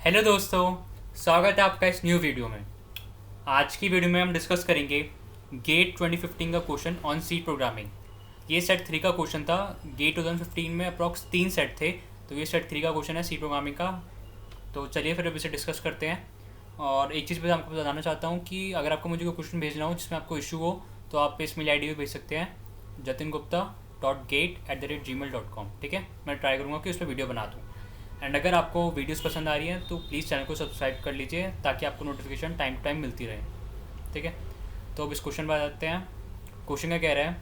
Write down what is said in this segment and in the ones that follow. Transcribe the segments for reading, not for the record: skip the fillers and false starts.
Hello दोस्तों, स्वागत है आपका इस न्यू वीडियो में। आज की वीडियो में हम डिस्कस करेंगे गेट 2015 का क्वेश्चन ऑन सी प्रोग्रामिंग। ये सेट 3 का क्वेश्चन था। गेट 2015 में अप्रॉक्स 3 सेट थे, तो ये सेट 3 का क्वेश्चन है सी प्रोग्रामिंग का। तो चलिए फिर अब इसे डिस्कस करते हैं। और एक चीज़ मैं आपको बताना चाहता हूँ कि अगर आपको मुझे कोई क्वेश्चन भेजना हो जिसमें आपको इशू हो, तो आप इस मेल ID पे भेज सकते हैं, jatingupta.gate@gmail.com। ठीक है, मैं ट्राई करूँगा कि उस पर वीडियो बना दूँ। एंड अगर आपको वीडियोस पसंद आ रही हैं तो प्लीज़ चैनल को सब्सक्राइब कर लीजिए ताकि आपको नोटिफिकेशन टाइम टू टाइम मिलती रहे। ठीक है, तो अब इस क्वेश्चन पर आ जाते हैं। क्वेश्चन का कह रहा है,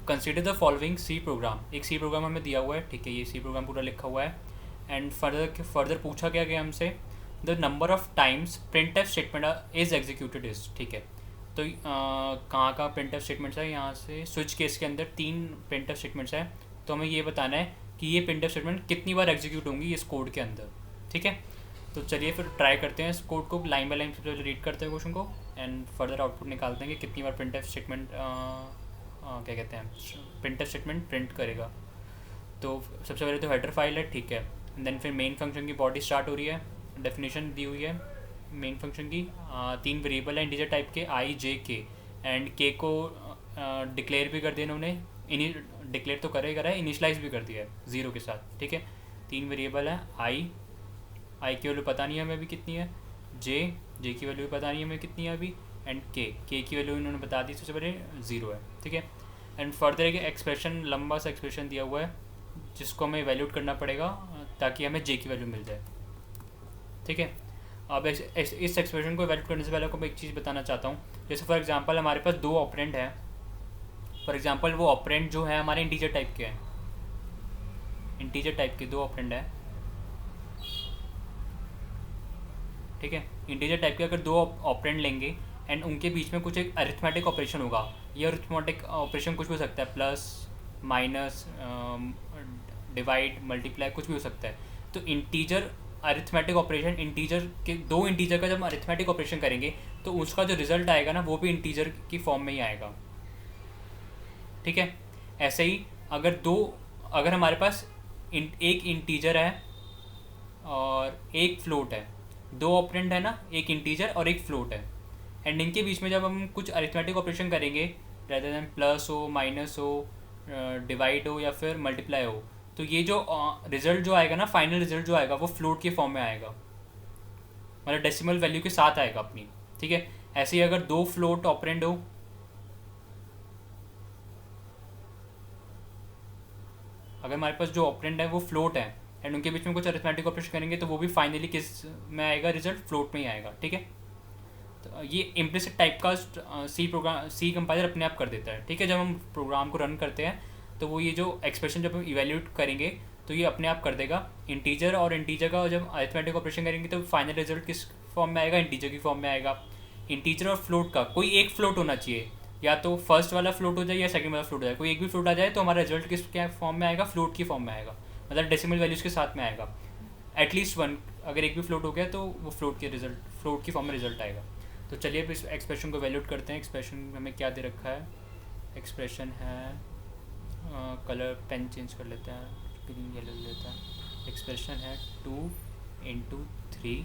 consider the following C program. एक सी प्रोग्राम हमें दिया हुआ है, ठीक है, ये सी प्रोग्राम पूरा लिखा हुआ है। एंड फर्दर पूछा क्या गया हमसे, the number of times print F statement is executed is. ठीक है, तो कहाँ का प्रिंट एफ स्टेटमेंट्स है, यहाँ से स्विच केस के अंदर 3 प्रिंट एफ स्टेटमेंट्स हैं। तो हमें ये बताना है कि ये प्रिंट एफ स्टेटमेंट कितनी बार एग्जीक्यूट होंगी इस कोड के अंदर। ठीक है, तो चलिए फिर ट्राई करते हैं इस कोड को लाइन बाय लाइन। सबसे पहले रीड करते हैं क्वेश्चन को एंड फर्दर आउटपुट निकालते हैं कि कितनी बार प्रिंट एफ स्टेटमेंट क्या कहते हैं, प्रिंट एफ स्टेटमेंट प्रिंट करेगा। तो सबसे पहले तो हेडर फाइल है, ठीक है। देन फिर मेन फंक्शन की बॉडी स्टार्ट हो रही है, डेफिनेशन दी हुई है मेन फंक्शन की। 3 वेरिएबल हैं इंटीजर टाइप के, आई जे के। एंड के को डिक्लेयर भी कर दिया इन्होंने, डिक्लेयर तो करे करा है, इनिशलाइज भी कर दिया है 0 के साथ। ठीक है, 3 वेरिएबल हैं, आई की वैल्यू पता नहीं है हमें अभी कितनी है, जे की वैल्यू भी पता नहीं है हमें कितनी है अभी, एंड के की वैल्यू इन्होंने बता दी सबसे पहले 0 है। ठीक है, एंड फर्दर एक एक्सप्रेशन, लंबा सा एक्सप्रेशन दिया हुआ है जिसको हमें वैल्यूट करना पड़ेगा ताकि हमें जे की वैल्यू मिल जाए। ठीक है, अब इस एक्सप्रेशन को वैल्यूट करने से पहले आपको मैं एक चीज़ बताना चाहता हूँ। जैसे फॉर एग्जांपल हमारे पास 2 ऑपरेंड हैं। फॉर एग्जांपल वो ऑपरेंड जो है हमारे इंटीजर टाइप के हैं, इंटीजर टाइप के 2 ऑपरेंड हैं। ठीक है, इंटीजर टाइप के अगर 2 ऑपरेंड लेंगे एंड उनके बीच में कुछ एक अरिथमेटिक ऑपरेशन होगा। ये अरिथमेटिक ऑपरेशन कुछ भी हो सकता है, प्लस माइनस डिवाइड मल्टीप्लाई, कुछ भी हो सकता है। तो इंटीजर अरिथमेटिक ऑपरेशन, इंटीजर के 2 इंटीजर का जब अरिथमेटिक ऑपरेशन करेंगे तो उसका जो रिजल्ट आएगा ना वो भी इंटीजर की फॉर्म में ही आएगा। ठीक है, ऐसे ही अगर हमारे पास एक इंटीजर है और एक फ्लोट है, 2 ऑपरेंड है ना, एक इंटीजर और एक फ्लोट है। एंड इनके बीच में जब हम कुछ अरिथमेटिक ऑपरेशन करेंगे, रेदर देन प्लस हो, माइनस हो, डिवाइड हो या फिर मल्टीप्लाई हो, तो ये जो रिजल्ट जो आएगा ना, फाइनल रिजल्ट जो आएगा वो फ्लोट के फॉर्म में आएगा, मतलब डेसिमल वैल्यू के साथ आएगा अपनी। ठीक है, ऐसे ही अगर 2 फ्लोट ऑपरेंड हो, अगर हमारे पास जो ऑपरेंड है वो फ्लोट है एंड उनके बीच में कुछ अरिथमेटिक ऑपरेशन करेंगे तो वो भी फाइनली किस में आएगा, रिजल्ट फ्लोट में ही आएगा। ठीक है, तो ये इम्प्लिसिट टाइप का सी कंपाइलर अपने आप कर देता है। ठीक है, जब हम प्रोग्राम को रन करते हैं तो वो ये जो एक्सप्रेशन जब हम इवेल्यूट करेंगे तो ये अपने आप कर देगा। इंटीजर और इंटीजर का जब अरिथमेटिक ऑपरेशन करेंगे तो फाइनल रिजल्ट किस फॉर्म में आएगा, इंटीजर की फॉर्म में आएगा। इंटीजर और फ्लोट का कोई एक फ्लोट होना चाहिए, या तो फर्स्ट वाला फ्लोट हो जाए या सेकंड वाला फ्लोट हो जाए, कोई एक भी फ्लोट आ जाए तो हमारा रिजल्ट किस क्या फॉर्म में आएगा, फ्लोट की फॉर्म में आएगा, मतलब डेसिमल वैल्यूज़ के साथ में आएगा। एटलीस्ट 1, अगर एक भी फ्लोट हो गया तो वो फ्लोट की फॉर्म में रिजल्ट आएगा। तो चलिए अब इस एक्सप्रेशन को वैल्यूट करते हैं। एक्सप्रेशन हमें क्या दे रखा है, एक्सप्रेशन है, कलर पेन चेंज कर लेते हैं, ग्रीन येलो लेता है। एक्सप्रेशन है 2 into 3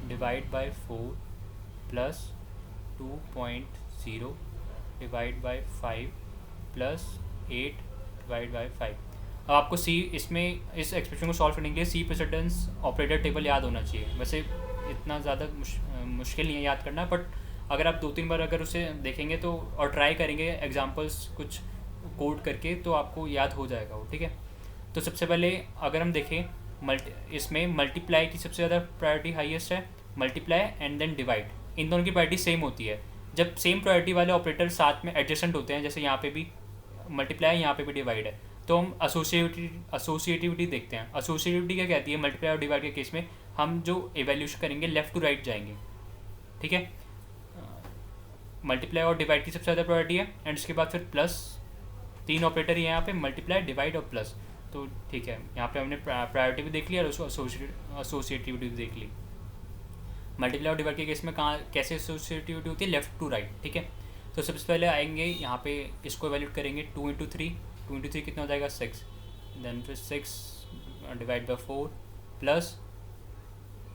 divide by 4 plus 2.0 divide by 5 plus 8 divide by 5। अब आपको इस एक्सप्रेशन को सॉल्व करने के लिए सी प्रेसिडेंस ऑपरेटर टेबल याद होना चाहिए। वैसे इतना ज़्यादा मुश्किल नहीं है याद करना, बट अगर आप 2-3 बार अगर उसे देखेंगे तो और ट्राई करेंगे एग्जांपल्स कुछ कोड करके तो आपको याद हो जाएगा वो। ठीक है, तो सबसे पहले अगर हम देखें इसमें मल्टीप्लाई की सबसे ज़्यादा प्रायोरिटी हाईएस्ट है, मल्टीप्लाई एंड देन डिवाइड, इन दोनों की प्रायोरिटी सेम होती है। जब सेम प्रायोरिटी वाले ऑपरेटर साथ में एडजेसेंट होते हैं, जैसे यहाँ पे भी मल्टीप्लाई है, यहाँ पे भी डिवाइड है, तो हम एसोसिएटिविटी देखते हैं। एसोसिएटिविटी क्या कहती है, मल्टीप्लाई और डिवाइड के केस में हम जो एवेल्यूशन करेंगे लेफ्ट टू राइट जाएंगे। ठीक है, मल्टीप्लाई और डिवाइड की सबसे ज़्यादा प्रायोरिटी है एंड उसके बाद फिर प्लस, 3 ऑपरेटर ही है यहाँ पे, मल्टीप्लाई, डिवाइड और प्लस। तो ठीक है, यहाँ पे हमने प्रायोरिटी भी देख ली और उसको एसोसिएटिविटी भी देख ली। मल्टीप्लाई और डिवाइड के केस में कहाँ कैसे एसोसिएटिविटी होती है, लेफ्ट टू राइट। ठीक है, तो सबसे पहले आएंगे यहाँ पे, इसको वैल्यूट करेंगे 2 इंटू 3 कितना हो जाएगा 6, देन फिर 6 divide by 4 plus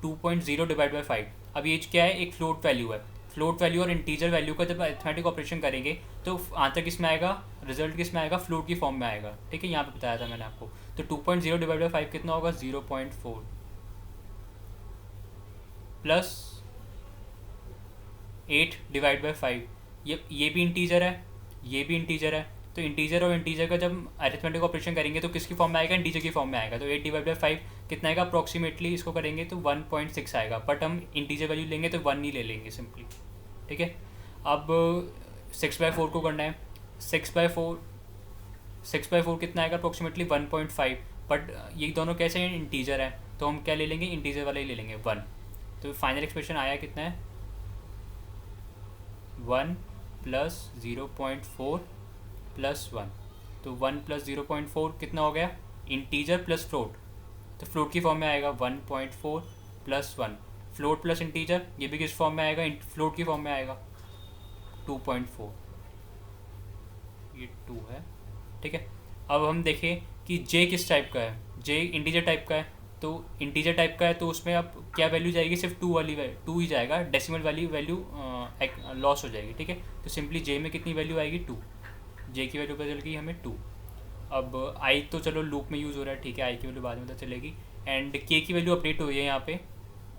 2.0 divide by 5। अब ये क्या है, एक फ्लोट वैल्यू है। फ्लोट वैल्यू और इंटीजर वैल्यू का जब अरिथमेटिक ऑपरेशन करेंगे तो आंसर किस में आएगा, रिजल्ट किस में आएगा, फ्लोट की फॉर्म में आएगा। ठीक है, यहाँ पे बताया था मैंने आपको। तो 2.0 डिवाइड बाई 5 कितना होगा, 0.4 प्लस 8 डिवाइड बाई 5। ये भी इंटीजर है, ये भी इंटीजर है। तो इंटीजर और इंटीजर का जब अरिथमेटिक ऑपरेशन करेंगे तो किसकी फॉर्म में आएगा, इंटीजर की फॉर्म में आएगा। तो 8 डिवाइड बाई 5 कितना आएगा, अप्रॉक्सीमेटली इसको करेंगे तो 1.6 आएगा, बट हम इंटीजर वैल्यू लेंगे तो 1 ही ले लेंगे सिंपली। ठीक है, अब 6/4 को करना है। 6/4 कितना आएगा, अप्रॉक्सीमेटली 1.5, बट ये दोनों कैसे हैं, इंटीजर है, तो हम क्या ले लेंगे, इंटीजर वाला ही ले लेंगे 1। तो फाइनल एक्सप्रेशन आया कितना है, 1 प्लस 0.4 प्लस 1। तो 1 प्लस 0.4 कितना हो गया, इंटीजर प्लस फ्लोट, तो फ्लोट की फॉर्म में आएगा 1.4 प्लस 1। फ्लोट प्लस इंटीजर, ये भी किस फॉर्म में आएगा, फ्लोट की फॉर्म में आएगा 2.4। ये 2 है। ठीक है, अब हम देखें कि जे किस टाइप का है। जे इंटीजर टाइप का है, तो इंटीजर टाइप का है तो उसमें अब क्या वैल्यू जाएगी, सिर्फ 2 वाली 2 ही जाएगा, डेसिमल वाली वैल्यू लॉस हो जाएगी। ठीक है, तो सिंपली जे में कितनी वैल्यू आएगी, 2। जे की वैल्यू बदल गई हमें 2। अब आई तो चलो लूप में यूज़ हो रहा है, ठीक है, आई की वैल्यू बाद में पता चलेगी। एंड के की वैल्यू अपडेट हुई है यहाँ पे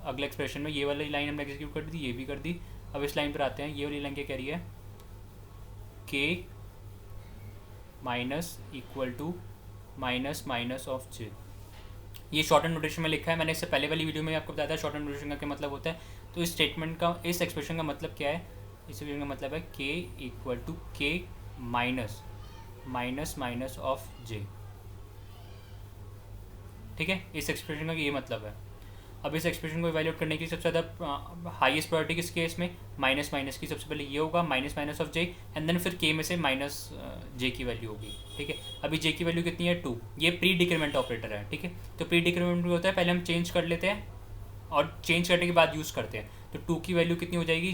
अगले एक्सप्रेशन में। ये वाली लाइन हमने एग्जीक्यूट कर दी, ये भी कर दी। अब इस लाइन पर आते हैं, ये वाली लाइन क्या कह रही है, के minus equal to minus minus of J. ये शॉर्ट एंड नोटेशन में लिखा है, मैंने इससे पहले वाली वीडियो में आपको बताया था शॉर्ट एंड नोटेशन का क्या मतलब होता है। तो इस स्टेटमेंट का, इस एक्सप्रेशन का मतलब क्या है, इस एक्सप्रेशन का मतलब है के इक्वल टू के माइनस माइनस माइनस ऑफ जे। ठीक है, इस एक्सप्रेशन का ये मतलब है। अब इस एक्सप्रेशन को इवैल्यूएट करने की सबसे ज़्यादा हाईएस्ट प्रायोरिटी किस केस में, माइनस माइनस की। सबसे पहले ये होगा minus minus of J, and then फिर के में से माइनस जे की वैल्यू होगी। ठीक है, अभी जे की वैल्यू कितनी है, 2। ये प्री डिक्रीमेंट ऑपरेटर है। ठीक है, तो प्री डिक्रीमेंट होता है, पहले हम चेंज कर लेते हैं और चेंज करने के बाद यूज़ करते हैं। तो 2 की वैल्यू कितनी हो जाएगी,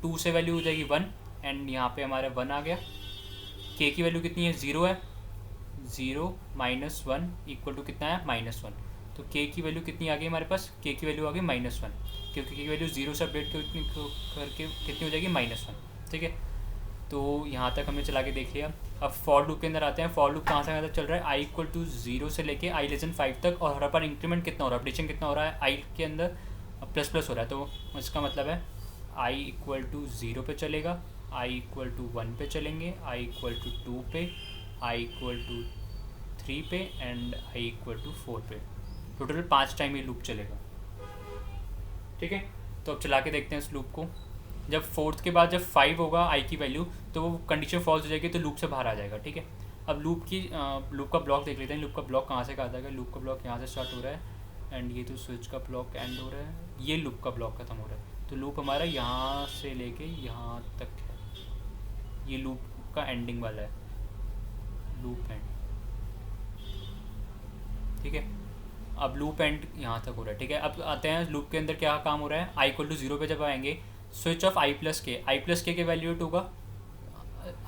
2 से वैल्यू हो जाएगी 1, एंड यहाँ पे हमारा 1 आ गया। के की वैल्यू कितनी है, 0 है, 0 माइनस 1 इक्वल टू कितना है, -1। तो के की वैल्यू कितनी आ गई हमारे पास, के की वैल्यू आ गई -1, क्योंकि के की वैल्यू 0 से अपडेट करके कितनी हो जाएगी, -1। ठीक है, तो यहाँ तक हमने चला के देख लिया। अब फॉर लूप के अंदर आते हैं। फॉर लूप कहाँ से कहाँ तक चल रहा है, आई इक्वल टू 0 से लेके i लेस देन 5 तक, और हर पर इंक्रीमेंट कितना हो रहा है, अपडेशन कितना हो रहा है, आई के अंदर प्लस प्लस हो रहा है। तो इसका मतलब है i इक्वल टू 0 पे चलेगा, i इक्वल टू 1 पे चलेंगे, i इक्वल टू 2 पे, i इक्वल टू 3 पे, एंड i इक्वल टू 4 पे। टोटल 5 टाइम ये लूप चलेगा। ठीक है, तो अब चला के देखते हैं इस लूप को। जब 4th के बाद जब 5 होगा i की वैल्यू, तो वो कंडीशन फॉल्स हो जाएगी, तो लूप से बाहर आ जाएगा। ठीक है, अब लूप का ब्लॉक देख लेते हैं। लूप का ब्लॉक कहाँ से कहाँ जाएगा, लूप का ब्लॉक यहाँ से स्टार्ट हो रहा है, एंड ये तो स्विच का ब्लॉक एंड हो रहा है, ये लूप का ब्लॉक खत्म हो रहा है। तो लूप हमारा यहाँ से लेके यहाँ तक है, ये लूप का एंडिंग वाला है, लूप एंड। ठीक है, अब लूप एंड यहाँ तक हो रहा है। ठीक है, अब आते हैं लूप के अंदर क्या काम हो रहा है। i इक्वल टू 0 पे जब आएंगे, स्विच ऑफ i प्लस के, आई प्लस के वैल्यूएट होगा।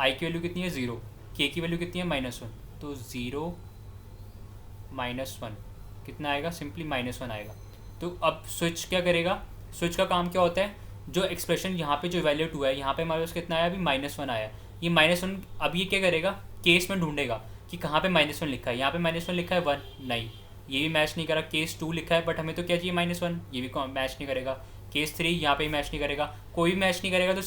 i की वैल्यू कितनी है, 0, k की वैल्यू कितनी है, -1। तो 0 -1 कितना आएगा, सिंपली -1 आएगा। तो अब स्विच क्या करेगा, स्विच का काम क्या होता है, जो एक्सप्रेशन यहाँ पे जो वैल्यूएट हुआ है, यहाँ पे हमारे पास कितना आया, अभी -1 आया। ये -1 अब ये क्या करेगा, केस में ढूंढेगा कि कहाँ पे -1 लिखा है। यहाँ पे -1 लिखा है 1, नहीं, ये भी मैच नहीं करा। केस 2 लिखा है, बट हमें तो क्या चाहिए, -1, ये भी मैच नहीं करेगा। केस 3 यहाँ पे मैच नहीं करेगा, कोई मैच नहीं करेगा, तो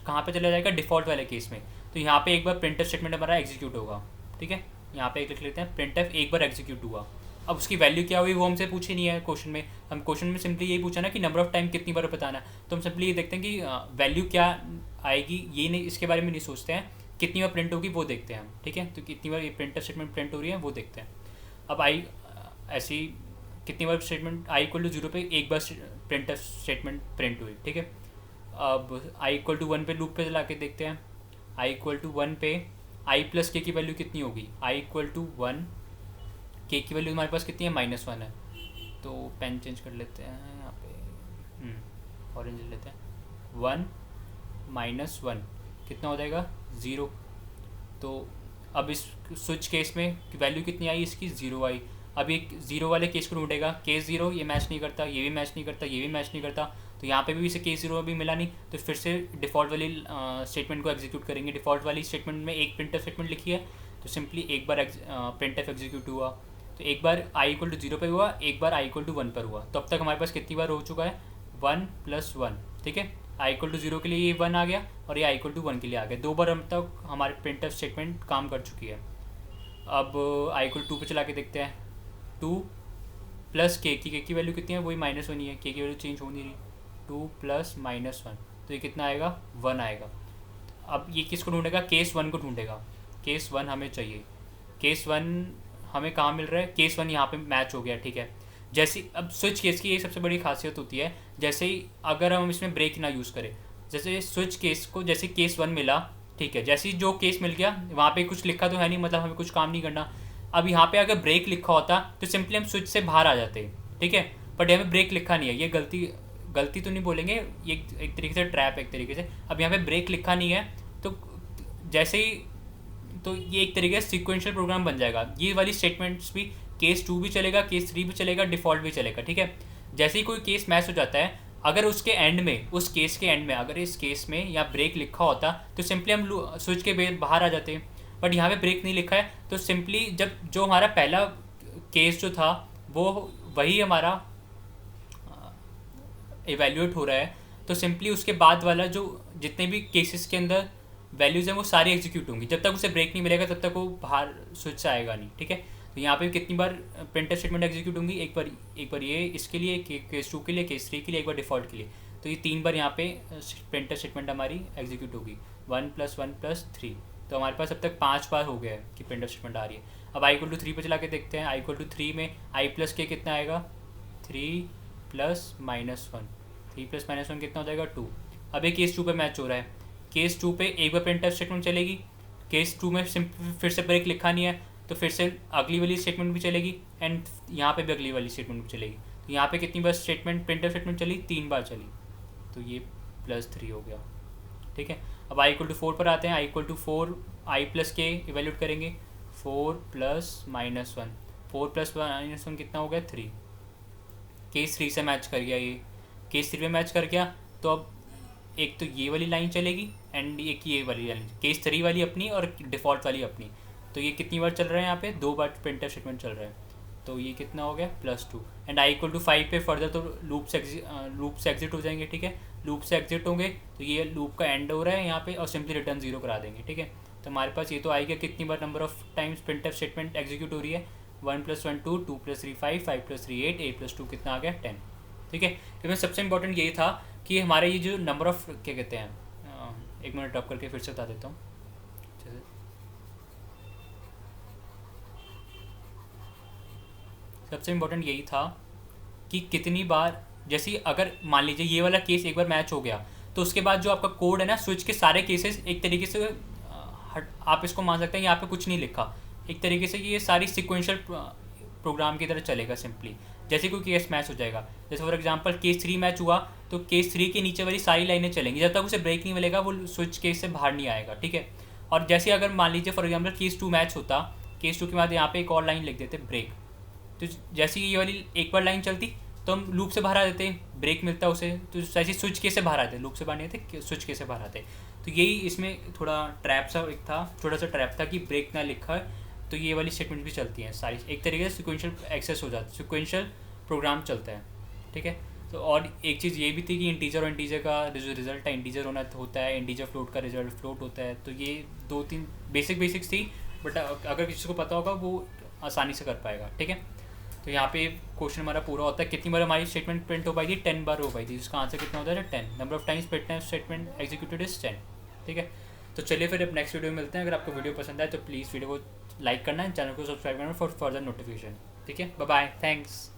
कहाँ पे चला जाएगा, डिफ़ॉल्ट वाले केस में। तो यहाँ पे एक बार प्रिंटफ स्टेटमेंट हमारा एग्जीक्यूट होगा। ठीक है, यहाँ पे एक लिख लेते हैं, प्रिंटफ एक बार एग्जीक्यूट हुआ। अब उसकी वैल्यू क्या हुई वो हमसे पूछी नहीं है क्वेश्चन में। हम क्वेश्चन में सिंपली यही पूछा ना कि नंबर ऑफ टाइम कितनी बार बताना है, तो हम सिंपली ये देखते हैं कि वैल्यू क्या आएगी, ये नहीं, इसके बारे में नहीं सोचते हैं, कितनी बार प्रिंट होगी वो देखते हैं हम। ठीक है, तो कितनी बार ये प्रिंटफ स्टेटमेंट प्रिंट हो रही है वो देखते हैं। अब आई ऐसी कितनी बार स्टेटमेंट, i इक्वल टू 0 पे एक बार प्रिंटफ स्टेटमेंट प्रिंट हुई। ठीक है, अब i इक्वल टू 1 पे लूप पे चला के देखते हैं। i इक्वल टू 1 पे i प्लस के की वैल्यू कितनी होगी, i इक्वल टू 1, के की वैल्यू हमारे पास कितनी है, -1 है। तो पेन चेंज कर लेते हैं, यहाँ पे ऑरेंज ले लेते हैं। 1 -1 कितना हो जाएगा, 0। तो अब इस स्विच केस में वैल्यू कितनी आई इसकी, 0 आई। अब ये ज़ीरो वाले केस को ढूंढेगा, केस ज़ीरो ये मैच नहीं करता, ये भी मैच नहीं करता, ये भी मैच नहीं करता, तो यहाँ पे भी इसे केस ज़ीरो भी मिला नहीं, तो फिर से डिफ़ॉल्ट वाली स्टेटमेंट को एग्जीक्यूट करेंगे। डिफ़ॉल्ट वाली स्टेटमेंट में एक प्रिंटफ स्टेटमेंट लिखी है, तो सिंपली एक बार प्रिंटफ एग्जीक्यूट हुआ, तो एक बार आई इक्वल टू जीरो पर हुआ, एक बार आई इक्वल टू वन पर हुआ। तो अब तक हमारे पास कितनी बार हो चुका है, 1+1, ठीक है। आई इक्वल टू जीरो के लिए ये 1 आ गया और ये आई इक्वल टू 1 के लिए आ गया, 2 बार हम तक हमारे प्रिंटफ स्टेटमेंट काम कर चुकी है। अब आई इक्वल टू पर चला के देखते हैं, 2 प्लस के की वैल्यू कितनी है, वही -1 ही है, के की वैल्यू चेंज हो नहीं रही, 2 + -1, तो ये कितना आएगा, 1 आएगा। अब ये किसको ढूंढेगा, केस 1 को ढूंढेगा, केस 1 हमें चाहिए। केस 1 हमें कहाँ मिल रहा है, केस 1 यहाँ पे मैच हो गया, ठीक है। जैसे अब स्विच केस की ये सबसे बड़ी खासियत होती है, जैसे ही अगर हम इसमें ब्रेक ना यूज़ करें, जैसे स्विच केस को जैसे केस 1 मिला, ठीक है, जैसे ही जो केस मिल गया वहाँ पे कुछ लिखा तो है नहीं, मतलब हमें कुछ काम नहीं करना। अब यहाँ पे अगर ब्रेक लिखा होता तो सिंपली हम स्विच से बाहर आ जाते, ठीक है, बट यहाँ पे ब्रेक लिखा नहीं है, ये गलती तो नहीं बोलेंगे, ये एक तरीके से ट्रैप है एक तरीके से। अब यहाँ पे ब्रेक लिखा नहीं है, तो जैसे ही तो ये एक तरीके से सीक्वेंशियल प्रोग्राम बन जाएगा। ये वाली स्टेटमेंट्स भी केस 2 भी चलेगा, केस 3 भी चलेगा, डिफ़ॉल्ट भी चलेगा, ठीक है। जैसे ही कोई केस मैच हो जाता है, अगर उसके एंड में, उस केस के एंड में अगर इस केस में या ब्रेक लिखा होता तो सिंपली हम स्विच के बाहर आ जाते, बट यहाँ पे ब्रेक नहीं लिखा है, तो सिंपली जब जो हमारा पहला केस जो था वो वही हमारा एवेल्यूएट हो रहा है, तो सिंपली उसके बाद वाला जो जितने भी केसेस के अंदर वैल्यूज़ हैं वो सारी एग्जीक्यूट होंगी। जब तक उसे ब्रेक नहीं मिलेगा तब तक वो बाहर स्विच से आएगा नहीं, ठीक है। तो यहाँ पे कितनी बार प्रिंटफ स्टेटमेंट एग्जीक्यूट होंगी, एक बार ये इसके लिए, केस 2 के लिए, केस 3 के लिए, एक बार डिफ़ॉल्ट के लिए, तो ये 3 बार यहाँ पे प्रिंटफ स्टेटमेंट हमारी एग्जीक्यूट होगी, 1 + 1 + 3। तो हमारे पास अब तक 5 बार हो गया है कि प्रिंटफ स्टेटमेंट आ रही है। अब आई इक्वल टू 3 पर चला के देखते हैं, आई इक्वल टू 3 में आई प्लस के कितना आएगा, 3 + -1, 3 + -1 कितना हो जाएगा, 2। अब ये केस 2 पे मैच हो रहा है, केस 2 पे एक बार प्रिंटफ स्टेटमेंट चलेगी, केस 2 में फिर से ब्रेक लिखा नहीं है, तो फिर से अगली वाली स्टेटमेंट भी चलेगी, एंड यहाँ पे भी अगली वाली स्टेटमेंट भी चलेगी। तो यहाँ पे कितनी बार प्रिंटफ स्टेटमेंट चली, 3 बार चली, तो ये +3 हो गया, ठीक है। अब आई इक्वल टू 4 पर आते हैं, I equal to 4 I plus के इवेल्यूट करेंगे, 4 + -1, 4 + -1 कितना हो गया, 3। केस 3 से मैच कर गया, ये केस 3 में मैच कर गया, तो अब एक तो ये वाली लाइन चलेगी एंड एक ये वाली लाइन, केस 3 वाली अपनी और डिफ़ॉल्ट वाली अपनी। तो ये कितनी बार चल रहा है, यहाँ पे 2 बार प्रिंटफ स्टेटमेंट चल रहा है, तो ये कितना हो गया, +2। एंड आई इक्वल टू 5 पे फर्दर तो लूप से एग्जिट हो जाएंगे, ठीक है। लूप से एग्जिट होंगे तो ये लूप का एंड हो रहा है यहाँ पे, और सिंपली रिटर्न 0 करा देंगे, ठीक है। तो हमारे पास ये तो आएगा कितनी बार number of times printf statement execute हो रही है, 1 + 1 2, 2 + 3 5, 5 + 3 8, 8 + 2 कितना आ गया, 10, ठीक है। इसमें सबसे इंपॉर्टेंट यही था कि हमारे ये जो नंबर ऑफ क्या कहते हैं, एक मिनट ड्रॉप करके फिर से बता देता हूँ। सबसे इम्पोर्टेंट यही था कि कितनी बार, जैसे अगर मान लीजिए ये वाला केस एक बार मैच हो गया, तो उसके बाद जो आपका कोड है ना, स्विच के सारे केसेस एक तरीके से आप इसको मान सकते हैं यहाँ पे कुछ नहीं लिखा, एक तरीके से ये सारी सिक्वेंशियल प्रोग्राम की तरह चलेगा। सिंपली जैसे कोई केस मैच हो जाएगा, जैसे फॉर एग्जांपल केस 3 मैच हुआ, तो केस 3 के नीचे वाली सारी लाइनें चलेंगी, जब तक उसे ब्रेक नहीं मिलेगा वो स्विच केस से बाहर नहीं आएगा, ठीक है। और जैसे अगर मान लीजिए फॉर एग्जांपल केस 2 मैच होता, केस 2 के बाद यहाँ पे एक और लाइन लिख देते ब्रेक, तो जैसे ये वाली एक बार लाइन चलती तो हम लूप से बाहर आ जाते, ब्रेक मिलता उसे, तो जैसे स्विच केस से बाहर आते, लूप से बाहर नहीं आते, स्विच केस से बाहर आते। तो यही इसमें थोड़ा ट्रैप सा एक था, छोटा सा ट्रैप था कि ब्रेक ना लिखा है, तो ये वाली स्टेटमेंट भी चलती हैं सारी, एक तरीके से सिक्वेंशियल एक्सेस हो जाता है, सिक्वेंशियल प्रोग्राम चलता है, ठीक है। तो और एक चीज़ ये भी थी कि इंटीजर और इंटीजर का जो रिजल्ट है इंटीजर होता है, इंटीजर फ्लोट का रिजल्ट फ्लोट होता है। तो ये 2-3 बेसिक्स थी, बट अगर किसी को पता होगा वो आसानी से कर पाएगा, ठीक है। तो यहाँ पे क्वेश्चन हमारा पूरा होता है, कितनी बार हमारी स्टेटमेंट प्रिंट हो पाई थी, 10 बार हो पाई थी, इसका आंसर कितना होता है, 10। Number of times print statement executed is 10, ठीक है। तो चलिए फिर अब नेक्स्ट वीडियो में मिलते हैं। अगर आपको वीडियो पसंद आए तो प्लीज़ वीडियो को लाइक करना है, चैनल को सब्सक्राइब करना फॉर फर्दर नोटिफिकेशन, ठीक है। Bye bye, thanks.